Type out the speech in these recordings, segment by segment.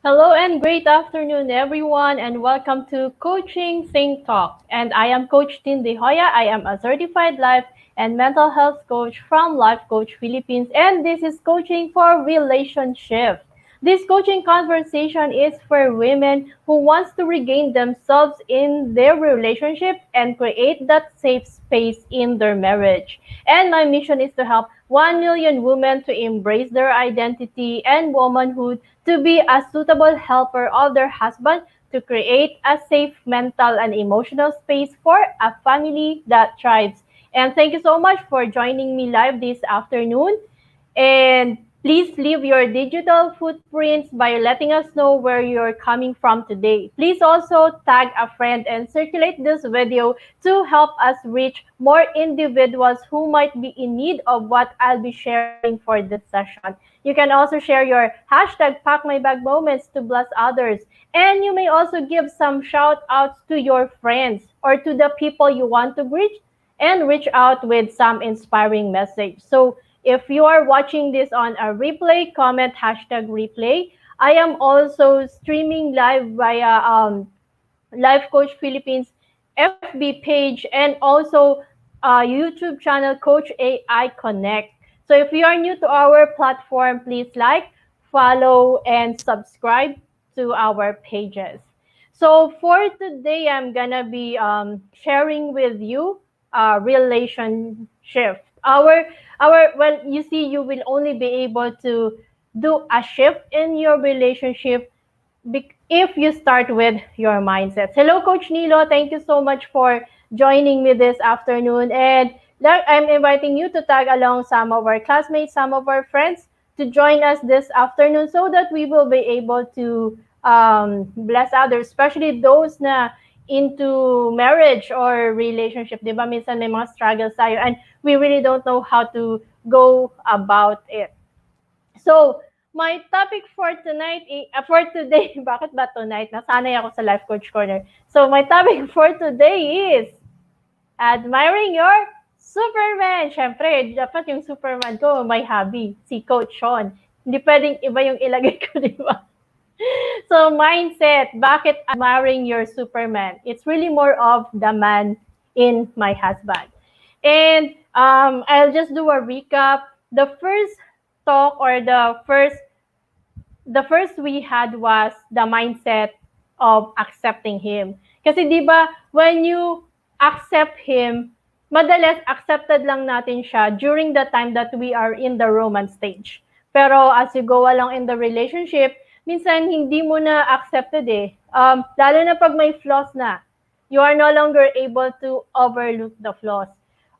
Hello and great afternoon, everyone, and welcome to Coaching Think Talk. And I am Coach Tindy Hoya. I am a certified life and mental health coach from Life Coach Philippines, and this is coaching for Relationship. This coaching conversation is for women who wants to regain themselves in their relationship and create that safe space in their marriage. And my mission is to help 1 million women to embrace their identity and womanhood, to be a suitable helper of their husband, to create a safe mental and emotional space for a family that thrives. And thank you so much for joining me live this afternoon. And please leave your digital footprints by letting us know where you're coming from today. Please also tag a friend and circulate this video to help us reach more individuals who might be in need of what I'll be sharing for this session. You can also share your hashtag #PackMyBagMoments to bless others. And you may also give some shout outs to your friends or to the people you want to reach out with some inspiring message. So if you are watching this on a replay, comment #replay. I am also streaming live via Life Coach Philippines FB page and also YouTube channel Coach AI Connect. So if you are new to our platform, please like, follow, and subscribe to our pages. So for today, I'm gonna be sharing with you relationship. Well, you see, you will only be able to do a shift in your relationship if you start with your mindset. Hello, Coach Nilo. Thank you so much for joining me this afternoon. And I'm inviting you to tag along some of our classmates, some of our friends to join us this afternoon so that we will be able to bless others, especially those na into marriage or relationship. Di ba? Minsan may mga struggles tayo and we really don't know how to go about it. So, my topic for tonight, for today, bakit ba tonight? Nasanay ako sa Life Coach Corner. So, my topic for today is admiring your Superman. Siyempre, dapat yung Superman ko, my hobby, si Coach Sean. Hindi pwedeng iba yung ilagay ko, di ba? So, mindset, bakit admiring your Superman? It's really more of the man in my husband. And I'll just do a recap. The first talk or the first we had was the mindset of accepting him. Kasi 'di ba, when you accept him, madalas accepted lang natin siya during the time that we are in the romance stage. Pero as you go along in the relationship, minsan hindi mo na accepted eh. Lalo na pag may flaws na. You are no longer able to overlook the flaws.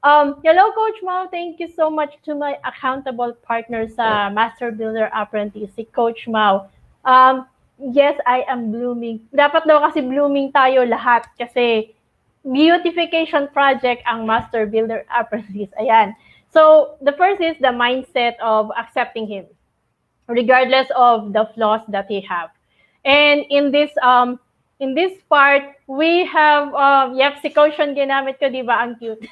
Hello, Coach Mau. Thank you so much to my accountable partner sa Master Builder Apprentice, si Coach Mau. Yes, I am blooming. Dapat daw kasi blooming tayo lahat kasi beautification project ang Master Builder Apprentice. Ayan. So, the first is the mindset of accepting him, regardless of the flaws that he have. And in this part, we have si Coach Sean ginamit ko, di ba? Ang cute.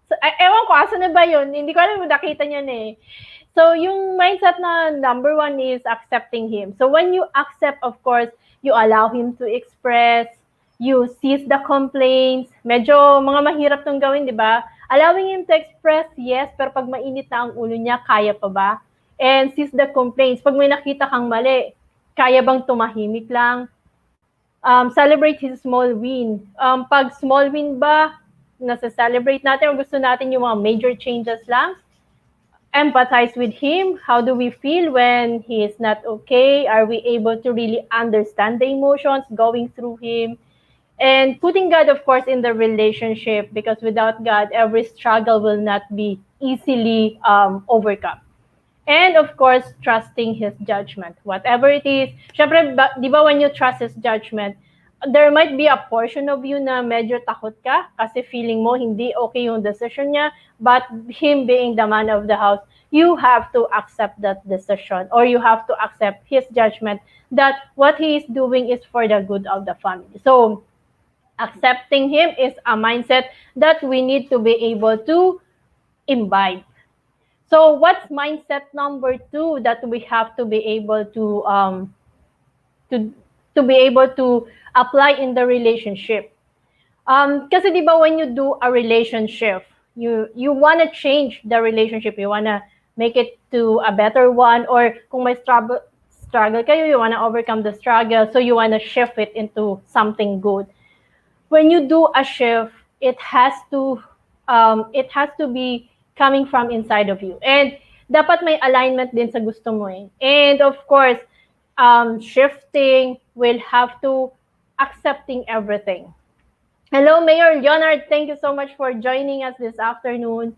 So, ewan ko, asa na ba yun? Hindi ko alam kung nakita niya na eh. So, yung mindset na number one is accepting him. So, when you accept, of course, you allow him to express, you cease the complaints. Medyo mga mahirap tong gawin, di ba? Allowing him to express, yes, pero pag mainit na ang ulo niya, kaya pa ba? And cease the complaints. Pag may nakita kang mali, kaya bang tumahimik lang? Celebrate his small win. Pag small win ba, nasa-celebrate natin o gusto natin yung mga major changes lang? Empathize with him. How do we feel when he is not okay? Are we able to really understand the emotions going through him? And putting God, of course, in the relationship, because without God, every struggle will not be easily overcome. And of course, trusting his judgment. Whatever it is, syempre, di ba when you trust his judgment, there might be a portion of you na medyo takot ka kasi feeling mo hindi okay yung decision niya, but him being the man of the house, you have to accept that decision or you have to accept his judgment that what he is doing is for the good of the family. So, accepting him is a mindset that we need to be able to imbibe. So what's mindset number two that we have to be able to to to be able to apply in the relationship. Kasi di ba when you do a relationship, you wanna change the relationship, you wanna make it to a better one, or kung may struggle kayo, you wanna overcome the struggle, so you wanna shift it into something good. When you do a shift, it has to be coming from inside of you. And dapat may alignment din sa gusto mo eh. And of course, shifting will have to accepting everything. Hello, Mayor Leonard. Thank you so much for joining us this afternoon.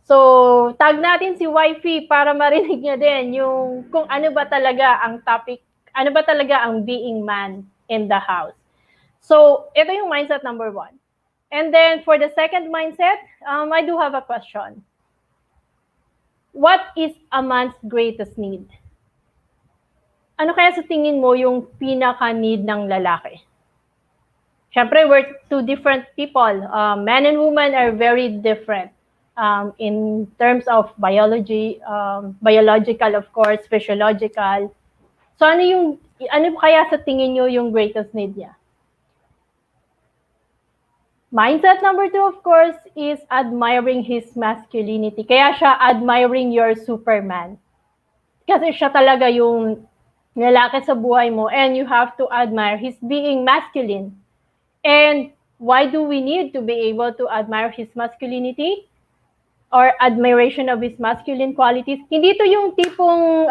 So, tag natin si Wifey para marinig niya din yung kung ano ba talaga ang topic, ano ba talaga ang being man in the house. So, ito yung mindset number 1. And then, for the second mindset, I do have a question. What is a man's greatest need? Ano kaya sa tingin mo yung pinaka-need ng lalaki? Siyempre, we're two different people. Men and women are very different in terms of biology, biological, of course, physiological. So, ano kaya sa tingin nyo yung greatest need niya? Mindset number 2, of course, is admiring his masculinity. Kaya siya admiring your Superman. Kasi siya talaga yung lalaki sa buhay mo, and you have to admire his being masculine. And why do we need to be able to admire his masculinity or admiration of his masculine qualities? Hindi to yung tipong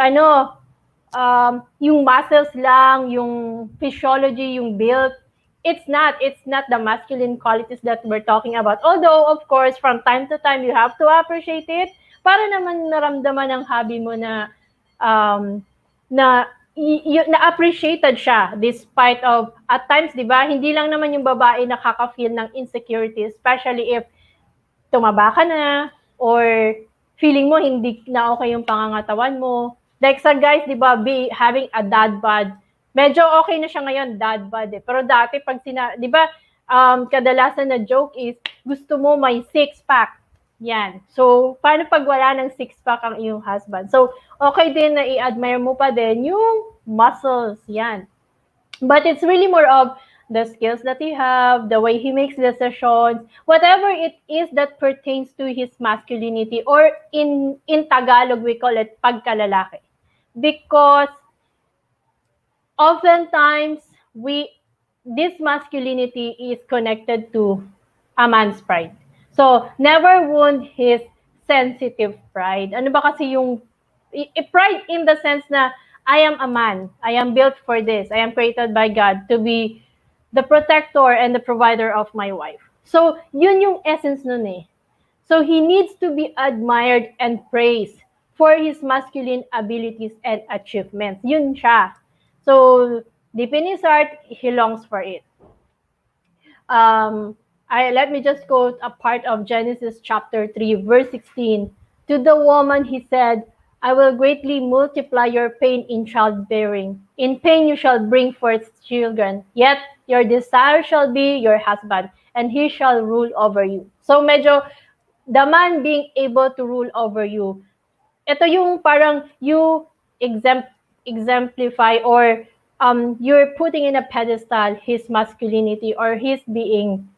yung muscles lang, yung physiology, yung build. It's not the masculine qualities that we're talking about. Although, of course, from time to time, you have to appreciate it para naman naramdaman ng hobby mo na na-appreciated siya despite of, at times, di ba, hindi lang naman yung babae nakaka-feel ng insecurity, especially if tumaba ka na or feeling mo hindi na okay yung pangangatawan mo. Like sa guys, di ba, having a dad bod, medyo okay na siya ngayon, dad bod eh. Pero dati, di ba, kadalasan na joke is, gusto mo may six-pack. Yan. So, paano pag wala ng six-pack ang iyong husband? So, okay din na i-admire mo pa din yung muscles. Yan. But it's really more of the skills that he have, the way he makes decisions, whatever it is that pertains to his masculinity, or in Tagalog, we call it pagkalalaki. Because oftentimes, this masculinity is connected to a man's pride. So, never wound his sensitive pride. Ano ba kasi yung pride in the sense na I am a man. I am built for this. I am created by God to be the protector and the provider of my wife. So, yun yung essence nun eh. So, he needs to be admired and praised for his masculine abilities and achievements. Yun siya. So, deep in his heart, he longs for it. Let me just quote a part of Genesis chapter 3, verse 16. To the woman, he said, I will greatly multiply your pain in childbearing. In pain you shall bring forth children. Yet your desire shall be your husband, and he shall rule over you. So medyo, the man being able to rule over you, ito yung parang you exemplify or you're putting in a pedestal his masculinity or his being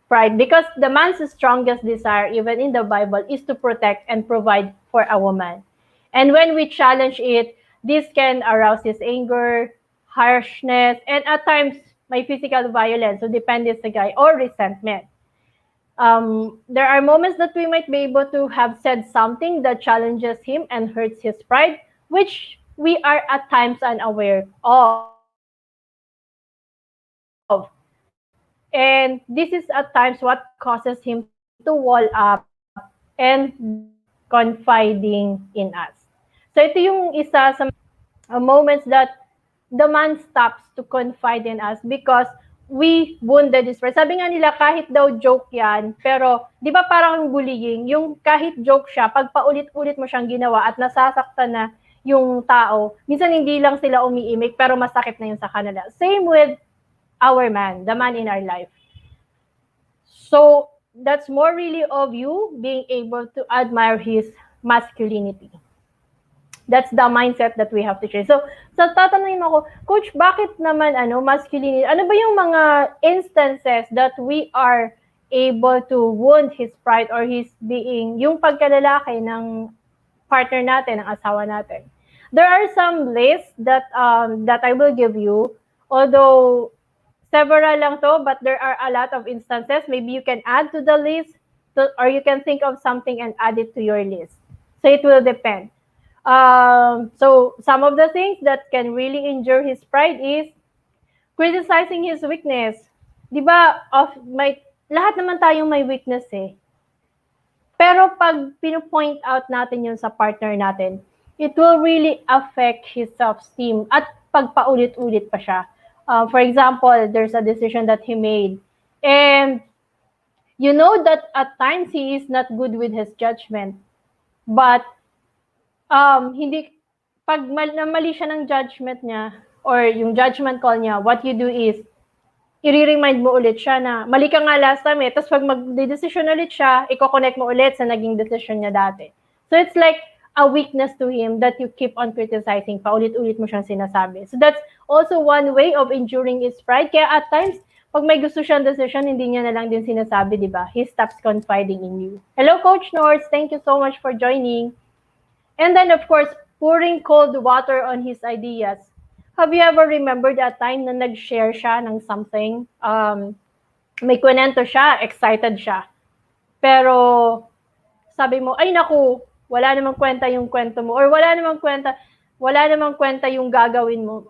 pride. Because the man's strongest desire, even in the Bible, is to protect and provide for a woman. And when we challenge it, this can arouse his anger, harshness, and at times, may physical violence. So, depende sa guy, or resentment. There are moments that we might be able to have said something that challenges him and hurts his pride, which we are at times unaware of. And this is at times what causes him to wall up and confiding in us. So ito yung isa sa moments that the man stops to confide in us because we wounded his pride. Sabi nga nila, kahit daw joke yan, pero di ba parang bullying, yung kahit joke siya, pag paulit-ulit mo siyang ginawa at nasasaktan na yung tao, minsan hindi lang sila umiimik, pero masakit na yun sa kanila. Same with our man, the man in our life. So, that's more really of you being able to admire his masculinity. That's the mindset that we have to change. So, tatanungin mo ako, Coach, bakit naman masculinity? Ano ba yung mga instances that we are able to wound his pride or his being, yung pagkalalaki ng partner natin, ng asawa natin? There are some lists that I will give you, although several lang to, but there are a lot of instances. Maybe you can add to the list, or you can think of something and add it to your list. So it will depend. So some of the things that can really injure his pride is criticizing his weakness. Di ba, lahat naman tayong may weakness eh. Pero pag pinu-point out natin yun sa partner natin, it will really affect his self-esteem at pagpaulit-ulit pa siya. For example, there's a decision that he made and you know that at times he is not good with his judgment. But hindi, pag mali siya ng judgment niya or yung judgment call niya, what you do is i-remind mo ulit siya na mali ka nga last time eh. Tapos pag mag-decision ulit siya, i-connect mo ulit sa naging decision niya dati. So it's like a weakness to him that you keep on criticizing, paulit-ulit mo siyang sinasabi. So that's also one way of injuring his pride. Kaya at times, pag may gusto siyang decision, hindi niya na lang din sinasabi, di ba? He stops confiding in you. Hello, Coach North. Thank you so much for joining. And then, of course, pouring cold water on his ideas. Have you ever remembered a time na nag-share siya ng something? May kwento siya, excited siya. Pero, sabi mo, ay naku, wala namang kwenta yung kwento mo. Or wala namang kwenta yung gagawin mo.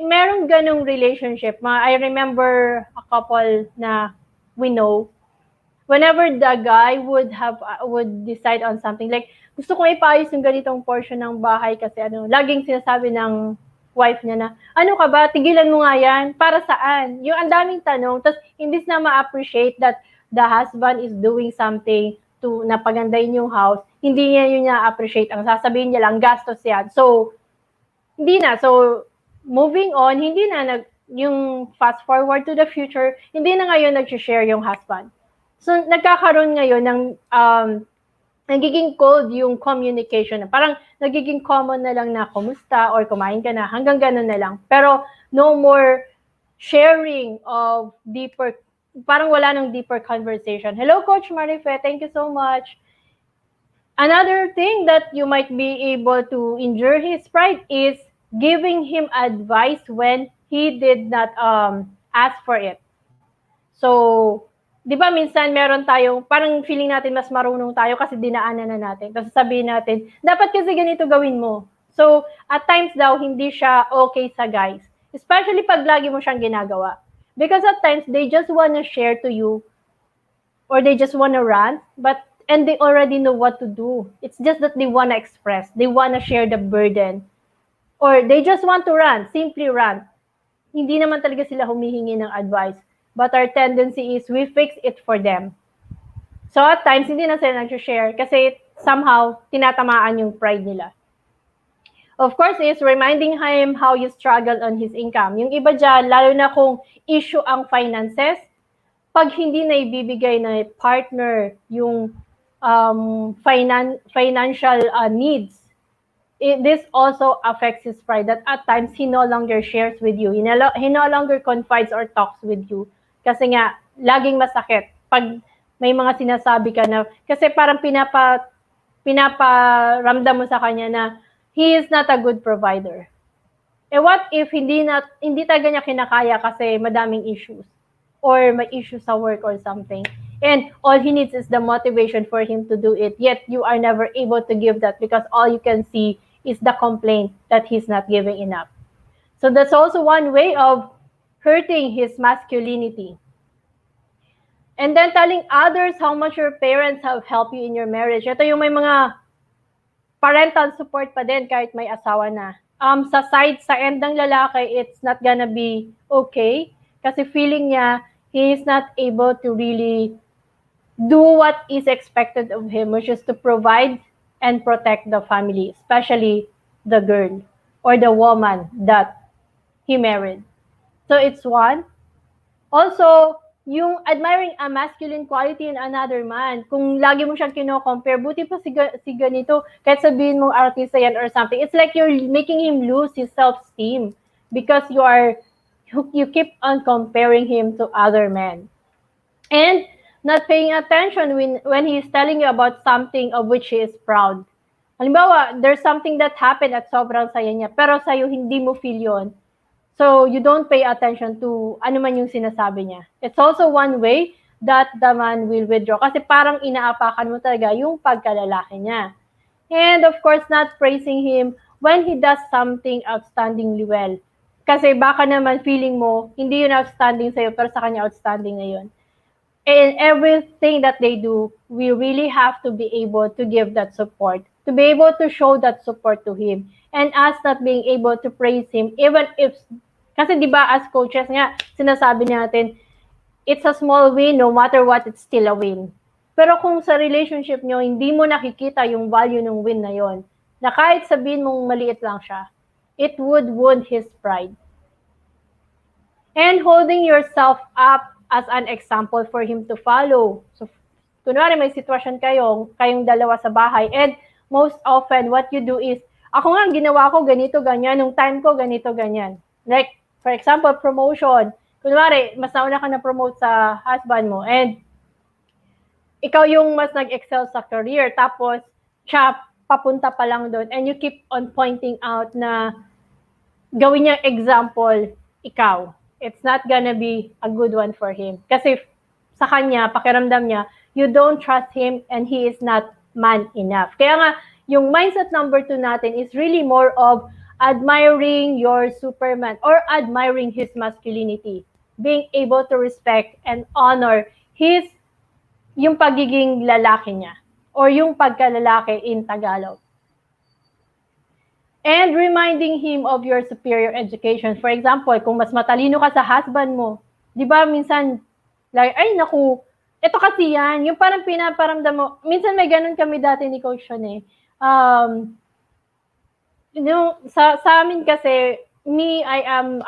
Merong ganong relationship. I remember a couple na we know, whenever the guy would decide on something, like, gusto kong ipaayos yung ganitong portion ng bahay kasi laging sinasabi ng wife niya na, ano ka ba, tigilan mo nga yan, para saan? Yung ang daming tanong, tapos imbis na ma-appreciate that the husband is doing something to napagandahin yung house, hindi niya yun na-appreciate. Ang sasabihin niya lang, gastos yan. So, hindi na. So, moving on, hindi na yung fast forward to the future, hindi na ngayon nag-share yung husband. So, nagkakaroon ngayon ng nagiging cold yung communication. Parang nagiging common na lang na kumusta or kumain ka na, hanggang ganun na lang. Pero no more sharing of deeper, parang wala nang deeper conversation. Hello, Coach Marife. Thank you so much. Another thing that you might be able to injure his pride is giving him advice when he did not ask for it. So, di ba minsan meron tayong, parang feeling natin mas marunong tayo kasi dinaanan na natin. Tapos sabihin natin, dapat kasi ganito gawin mo. So, at times daw, hindi siya okay sa guys. Especially pag lagi mo siyang ginagawa. Because at times, they just wanna share to you or they just wanna rant, and they already know what to do. It's just that they wanna express. They wanna share the burden. Or they just want to rant, simply rant. Hindi naman talaga sila humihingi ng advice. But our tendency is we fix it for them. So at times, hindi na sila nag-share kasi somehow tinatamaan yung pride nila. Of course, is reminding him how you struggle on his income. Yung iba dyan, lalo na kung issue ang finances, pag hindi na ibibigay na partner yung financial needs, this also affects his pride that at times he no longer shares with you. He no longer confides or talks with you. Kasi nga, laging masakit. Pag may mga sinasabi ka na, kasi parang pinaparamdam mo sa kanya na he is not a good provider. Eh what if hindi talaga niya kinakaya kasi madaming issues or may issues sa work or something. And all he needs is the motivation for him to do it. Yet you are never able to give that because all you can see is the complaint that he's not giving enough. So that's also one way of hurting his masculinity. And then telling others how much your parents have helped you in your marriage. Ito yung may mga parental support pa din kahit may asawa na. Sa end ng lalaki, it's not gonna be okay kasi feeling niya he is not able to really do what is expected of him, which is to provide and protect the family, especially the girl or the woman that he married. So it's one. Also, yung admiring a masculine quality in another man. Kung lagi mo siyang kino-compare, buti pa si ganito, kahit sabihin mo artista yan or something, it's like you're making him lose his self-esteem because you keep on comparing him to other men. And not paying attention when he's telling you about something of which he is proud. Halimbawa, there's something that happened at sobrang saya niya, pero sa'yo hindi mo feel yon. So, you don't pay attention to ano man yung sinasabi niya. It's also one way that the man will withdraw. Kasi parang inaapakan mo talaga yung pagkalalaki niya. And of course, not praising him when he does something outstandingly well. Kasi baka naman feeling mo, hindi yun outstanding sa'yo, pero sa kanya outstanding na yun. In everything that they do, we really have to be able to give that support, to be able to show that support to him, and us not being able to praise him, even if, kasi di ba as coaches nga, sinasabi natin, it's a small win, no matter what, it's still a win. Pero kung sa relationship nyo, hindi mo nakikita yung value ng win na yon, na kahit sabihin mong maliit lang siya, it would wound his pride. And holding yourself up as an example for him to follow. So, kunwari may sitwasyon kayong dalawa sa bahay, and most often, what you do is, ako nga, ginawa ko ganito, ganyan, nung time ko, ganito, ganyan. Like, for example, promotion. Kunwari, mas nauna ka na-promote sa husband mo, and ikaw yung mas nag-excel sa career, tapos, siya, papunta pa lang doon, and you keep on pointing out na gawin niya example, ikaw. It's not gonna be a good one for him. Kasi sa kanya, pakiramdam niya, you don't trust him and he is not man enough. Kaya nga, yung mindset number 2 natin is really more of admiring your superman or admiring his masculinity. Being able to respect and honor yung pagiging lalaki niya or yung pagkalalaki in Tagalog. And reminding him of your superior education. For example, kung mas matalino ka sa husband mo, di ba minsan, like, ay naku, ito kasi yan, yung parang pinaparamdam mo, minsan may ganun kami dati ni Coach Sean eh. Sa amin kasi, me, I am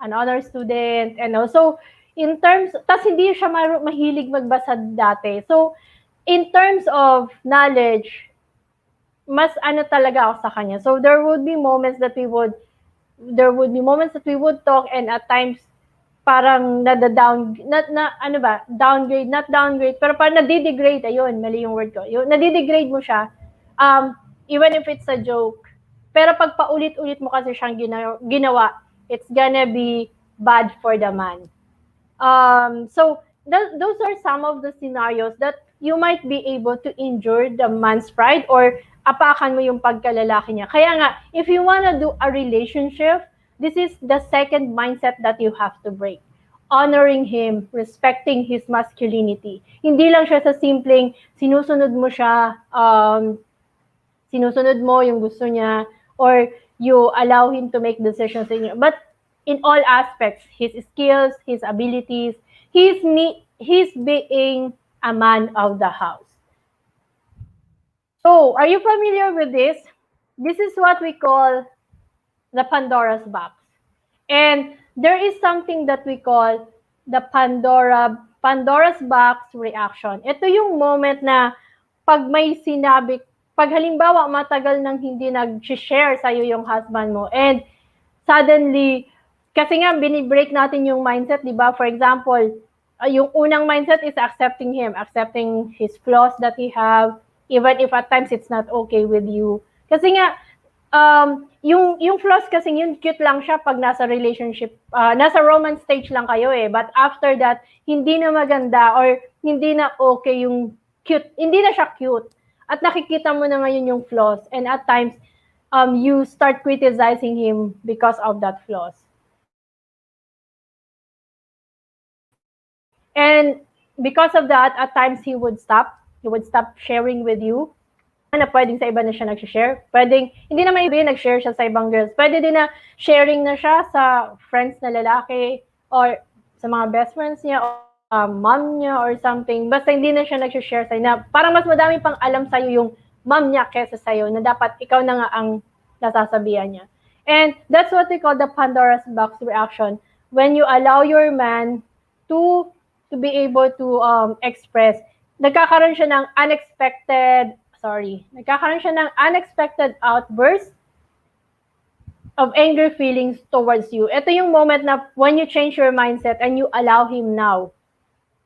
an honor student, and also, in terms, tas hindi siya mahilig magbasa dati. So, in terms of knowledge, mas ano talaga ako sa kanya. So there would be moments that we would talk, and at times parang downgrade, not downgrade, pero parang nadidegrade, ayun, mali yung word ko. Yung nadidegrade mo siya, even if it's a joke. Pero pag paulit-ulit mo kasi siyang ginawa, it's gonna be bad for the man. So those are some of the scenarios that you might be able to injure the man's pride or apakan mo yung pagkalalaki niya. Kaya nga, if you wanna do a relationship, this is the second mindset that you have to break. Honoring him, respecting his masculinity. Hindi lang siya sa simpleng sinusunod mo siya, sinusunod mo yung gusto niya, or you allow him to make decisions in you. But in all aspects, his skills, his abilities, he's being a man of the house. So, are you familiar with this? This is what we call the Pandora's box. And there is something that we call the Pandora's box reaction. Ito yung moment na pag may sinabi, pag halimbawa matagal nang hindi nag-share sa'yo yung husband mo, and suddenly, kasi nga binibreak natin yung mindset, di ba? For example, yung unang mindset is accepting him, accepting his flaws that he have, even if at times it's not okay with you. Kasi nga, yung flaws kasi yun, cute lang siya pag nasa relationship, nasa romance stage lang kayo eh. But after that, hindi na maganda or hindi na okay yung cute. Hindi na siya cute. At nakikita mo na ngayon yung flaws. And at times, you start criticizing him because of that flaws. And because of that, at times he would stop sharing with you. Na pwedeng sa iba na siya nag-share. Pwedeng, hindi naman ibig nag-share siya sa ibang girls. Pwede din na sharing na siya sa friends na lalaki or sa mga best friends niya or mom niya or something. Basta hindi na siya nag-share sa'yo na parang mas madami pang alam sa'yo yung mom niya kesa sa'yo na dapat ikaw na nga ang nasasabihan niya. And that's what we call the Pandora's box reaction. When you allow your man to to be able to express. Nagkakaroon siya ng unexpected outburst of angry feelings towards you. Ito yung moment na when you change your mindset and you allow him now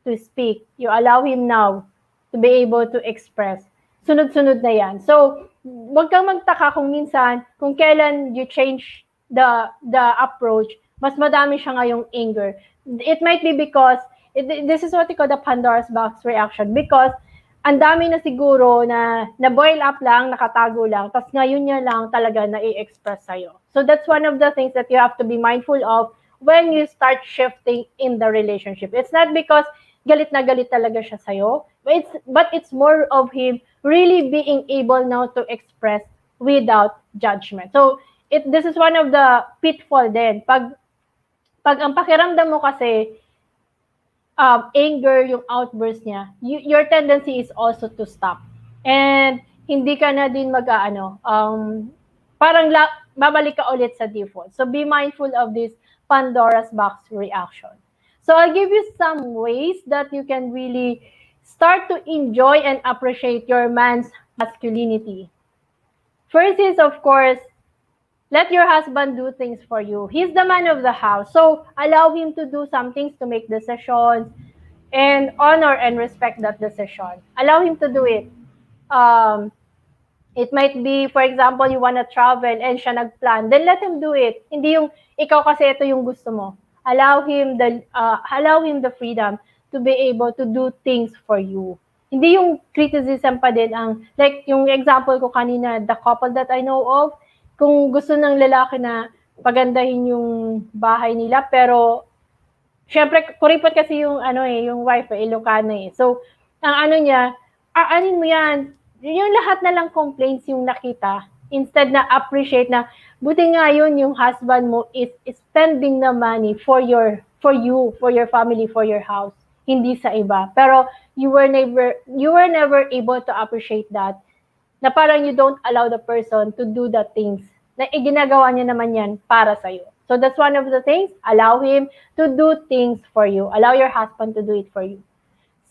to speak, you allow him now to be able to express. Sunod-sunod na yan. So, wag kang magtaka kung minsan, kung kailan you change the approach, mas madami siya ngayong anger. It might be because, this is what we call the Pandora's box reaction, because ang dami na siguro na boil up lang, nakatago lang, tapos ngayon niya lang talaga na-i-express sa'yo. So that's one of the things that you have to be mindful of when you start shifting in the relationship. It's not because galit na galit talaga siya sa'yo, but it's more of him really being able now to express without judgment. So this is one of the pitfall din. Pag ang pakiramdam mo kasi anger, yung outburst niya, your tendency is also to stop. And hindi ka na din parang babalik ka ulit sa default. So be mindful of this Pandora's box reaction. So I'll give you some ways that you can really start to enjoy and appreciate your man's masculinity. First is, of course, let your husband do things for you. He's the man of the house. So allow him to do some things, to make decisions, and honor and respect that decision. Allow him to do it. It might be, for example, you wanna travel and siya nagplan, then let him do it. Hindi yung ikaw kasi ito yung gusto mo. Allow him the freedom to be able to do things for you. Hindi yung criticism pa din ang, like yung example ko kanina, the couple that I know of, kung gusto ng lalaki na pagandahin yung bahay nila, pero syempre kuripot kasi yung yung wife Ilocana . So ang niya, anin mo yan, yung lahat na lang complaints yung nakita, instead na appreciate na buti nga yun yung husband mo is spending the money for you, for your family, for your house, hindi sa iba. Pero you were never able to appreciate that, na parang you don't allow the person to do the things na iginagawa niya naman yan para sa'yo. So that's one of the things. Allow him to do things for you. Allow your husband to do it for you.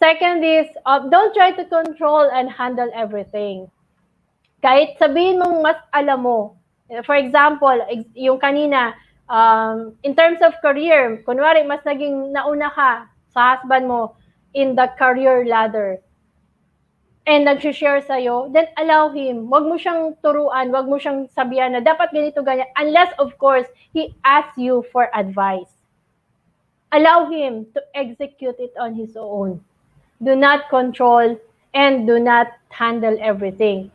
Second is, don't try to control and handle everything. Kahit sabihin mong mas alam mo. For example, yung kanina, in terms of career, kunwari mas naging nauna ka sa husband mo in the career ladder, and nag-share sa'yo, then allow him. Wag mo siyang turuan, wag mo siyang sabihan na dapat ganito, ganyan. Unless, of course, he asks you for advice. Allow him to execute it on his own. Do not control and do not handle everything.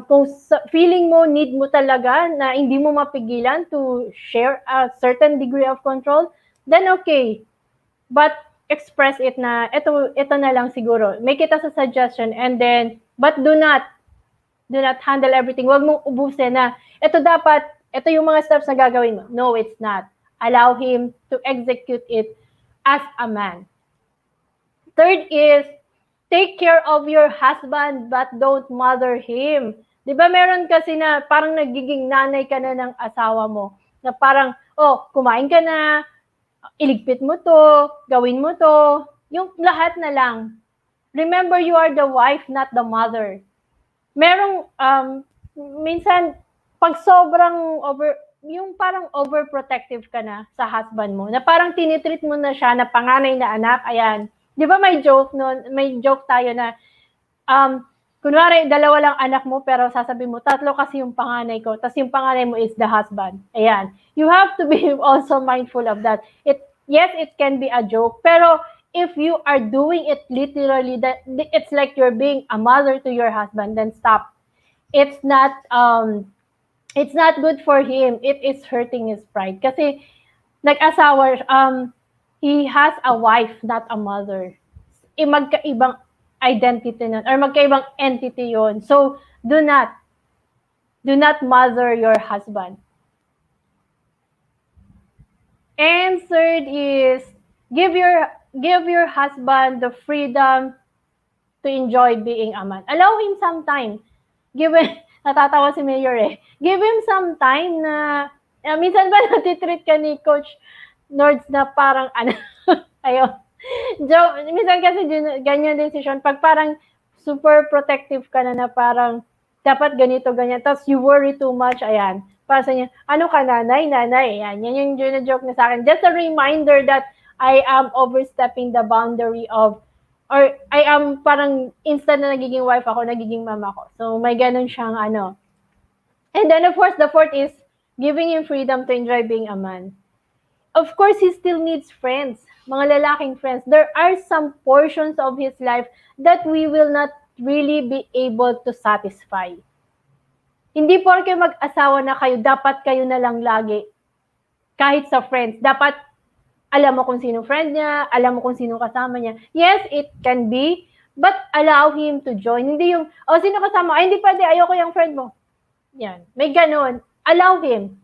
Kung feeling mo, need mo talaga na hindi mo mapigilan to share a certain degree of control, then okay. But express it na ito na lang siguro. Make it as a suggestion, and then but do not handle everything. Wag mong ubusin na ito yung mga steps na gagawin mo. No, it's not. Allow him to execute it as a man. Third is, take care of your husband but don't mother him. 'Di ba meron kasi na parang nagiging nanay ka na ng asawa mo, na parang kumain ka na, iligpit mo to, gawin mo to, yung lahat na lang. Remember, you are the wife, not the mother. Merong, minsan, pag sobrang yung parang overprotective ka na sa husband mo, na parang tinitreat mo na siya na panganay na anak, ayan. Di ba may joke tayo na, kunwari, 2 lang anak mo, pero sasabihin mo, 3 kasi yung panganay ko, tas yung panganay mo is the husband. Ayan. You have to be also mindful of that. Yes, it can be a joke, pero if you are doing it literally, that it's like you're being a mother to your husband, then stop. It's not good for him. It is hurting his pride. Kasi, nag-asawa, he has a wife, not a mother. Magkaibang identity nun, or magkaibang entity yon. So, do not mother your husband. And third is, give your husband the freedom to enjoy being a man. Allow him some time. Natatawa si Mayor . Give him some time na, minsan ba natitreat ka ni Coach Nords na parang ayun. Minsan kasi ganyan decision, pag parang super protective ka na parang dapat ganito, ganyan, tapos you worry too much, ayan, para sa niya, ano ka nanay, nanay, yan yung joke niya sa akin. Just a reminder that I am overstepping the boundary of, or I am parang instant na nagiging wife ako, nagiging mama ko. So may ganun siyang ano. And then of course, the fourth is giving him freedom to enjoy being a man. Of course, he still needs friends, mga lalaking friends. There are some portions of his life that we will not really be able to satisfy. Hindi porke mag-asawa na kayo, dapat kayo na lang lagi. Kahit sa friends, dapat alam mo kung sino friend niya, alam mo kung sino kasama niya. Yes, it can be, but allow him to join. Hindi yung, oh, sino kasama? Ay, hindi pwede, ayoko yung friend mo. Yan, may ganun. Allow him.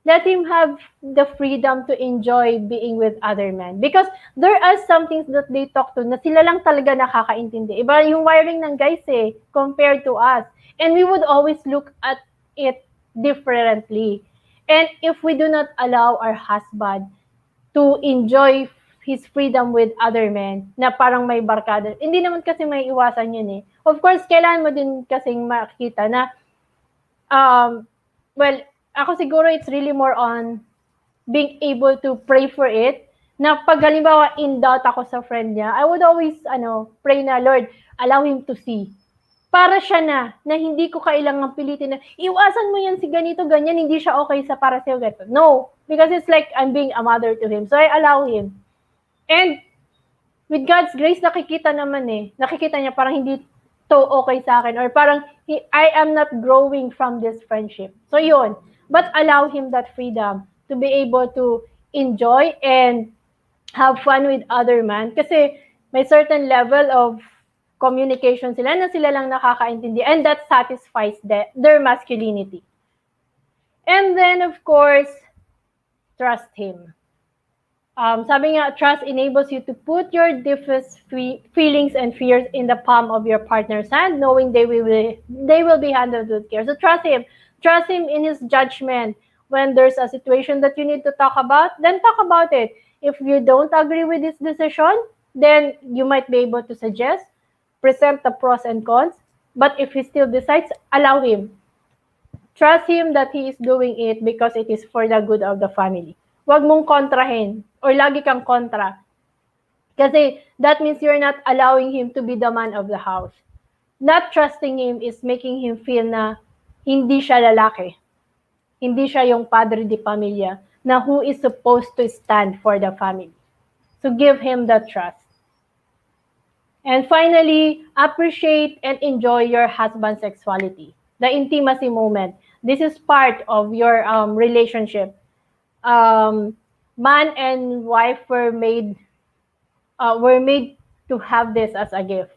Let him have the freedom to enjoy being with other men. Because there are some things that they talk to na sila lang talaga nakakaintindi. Iba yung wiring ng guys compared to us. And we would always look at it differently. And if we do not allow our husband to enjoy his freedom with other men, na parang may barkada, hindi naman kasi may iwasan yun. Of course, kailangan mo din kasing makita na, well, ako siguro it's really more on being able to pray for it, na pag halimbawa in doubt ako sa friend niya, I would always pray na, Lord, allow him to see. Para siya na hindi ko kailangang pilitin na, iwasan mo yan si ganito, ganyan, hindi siya okay sa para sa'yo, ganito. No, because it's like I'm being a mother to him. So I allow him. And with God's grace, nakikita niya parang hindi to okay sa akin, or parang I am not growing from this friendship. So yun, but allow him that freedom to be able to enjoy and have fun with other man, kasi may certain level of communication sila na sila lang nakakaintindi, and that satisfies their masculinity. And then of course, trust him. Sabi nga, trust enables you to put your deepest feelings and fears in the palm of your partner's hand, knowing they will be handled with care. So trust him. Trust him in his judgment. When there's a situation that you need to talk about, then talk about it. If you don't agree with his decision, then you might be able to suggest, present the pros and cons. But if he still decides, allow him. Trust him that he is doing it because it is for the good of the family. Huwag mong kontrahin or lagi kang kontra. Kasi that means you're not allowing him to be the man of the house. Not trusting him is making him feel na hindi siya lalaki. Hindi siya yung padre de pamilya na who is supposed to stand for the family. So give him that trust. And finally, appreciate and enjoy your husband's sexuality. The intimacy moment. This is part of your relationship. Man and wife were made to have this as a gift.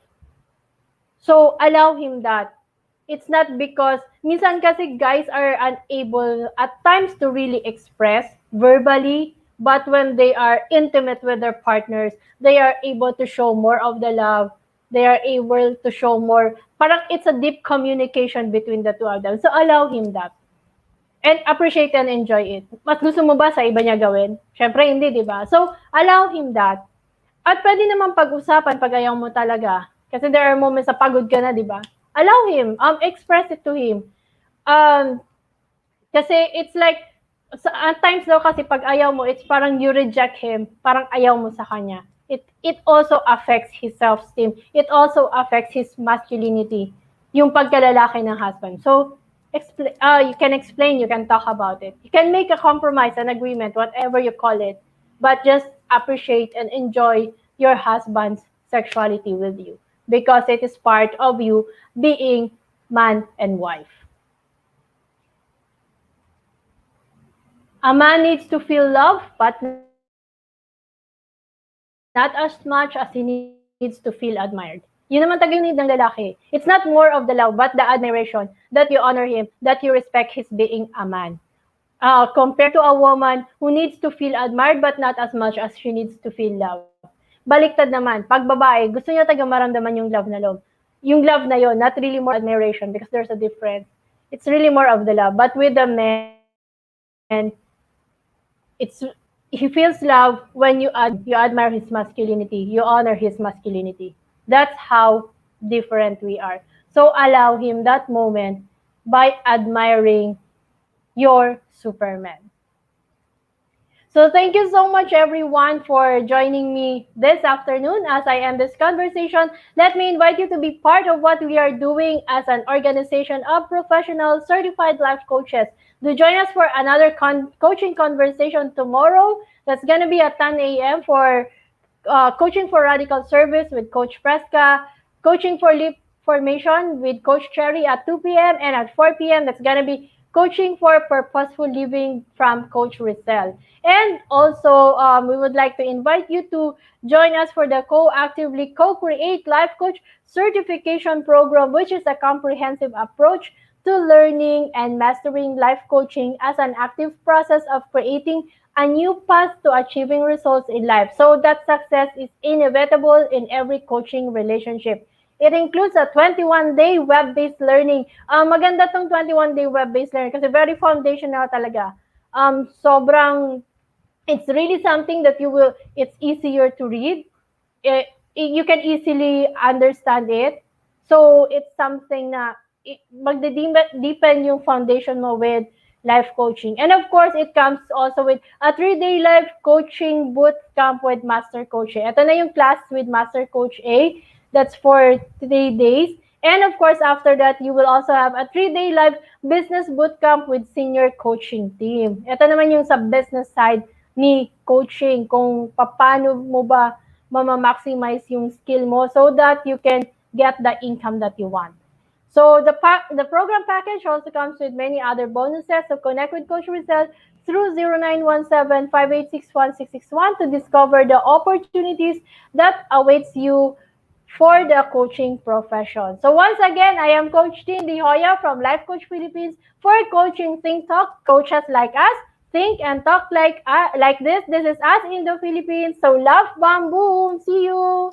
So allow him that. It's not because, minsan kasi guys are unable at times to really express verbally, but when they are intimate with their partners, they are able to show more of the love. They are able to show more. Parang it's a deep communication between the two of them. So allow him that. And appreciate and enjoy it. Mas gusto mo ba sa iba niya gawin? Syempre hindi, di ba? So allow him that. At pwede naman pag-usapan pag ayaw mo talaga. Kasi there are moments na pagod ka na, di ba? Allow him. Express it to him. Kasi it's like, at times daw kasi pag ayaw mo, it's parang you reject him. Parang ayaw mo sa kanya. It also affects his self-esteem. It also affects his masculinity. Yung pagkalalaki ng husband. So, you can explain, you can talk about it. You can make a compromise, an agreement, whatever you call it. But just appreciate and enjoy your husband's sexuality with you. Because it is part of you being man and wife. A man needs to feel love, but not as much as he needs to feel admired. Yun naman talaga yung need ng lalaki. It's not more of the love, but the admiration, that you honor him, that you respect his being a man. Compared to a woman who needs to feel admired, but not as much as she needs to feel love. Baliktad naman, pag babae, gusto niya taga maramdaman yung love na love. Yung love na yon, not really more admiration, because there's a difference. It's really more of the love. But with the men, it's he feels love when you admire his masculinity, you honor his masculinity. That's how different we are. So allow him that moment by admiring your Superman. So thank you so much everyone for joining me this afternoon as I end this conversation. Let me invite you to be part of what we are doing as an organization of professional certified life coaches. Do join us for another coaching conversation tomorrow. That's going to be at 10 a.m. for Coaching for Radical Service with Coach Fresca, Coaching for Leap Formation with Coach Cherry at 2 p.m. and at 4 p.m. That's going to be Coaching for Purposeful Living from Coach Rizal. And also, we would like to invite you to join us for the Co-Actively Co-Create Life Coach Certification Program, which is a comprehensive approach to learning and mastering life coaching as an active process of creating a new path to achieving results in life so that success is inevitable in every coaching relationship. It includes a 21-day web-based learning. Maganda tong 21-day web-based learning kasi very foundational talaga. Sobrang, it's really something that it's easier to read. You can easily understand it. So it's something na magde-deepen yung foundation mo with life coaching. And of course, it comes also with a 3-day life coaching boot camp with Master Coach A. Ito na yung class with Master Coach A. That's for 3 days. And of course, after that, you will also have a 3-day live business bootcamp with senior coaching team. Ito naman yung sa business side ni coaching, kung paano mo ba mama-maximize yung skill mo so that you can get the income that you want. So the program package also comes with many other bonuses. So connect with Coach Rizal through 0917-586-1661 to discover the opportunities that awaits you for the coaching profession. So once again, I am Coach Tin Joya from Life Coach Philippines for Coaching Think Talk. Coaches like us think and talk like this. This is us in the Philippines. So love, bam, boom. See you.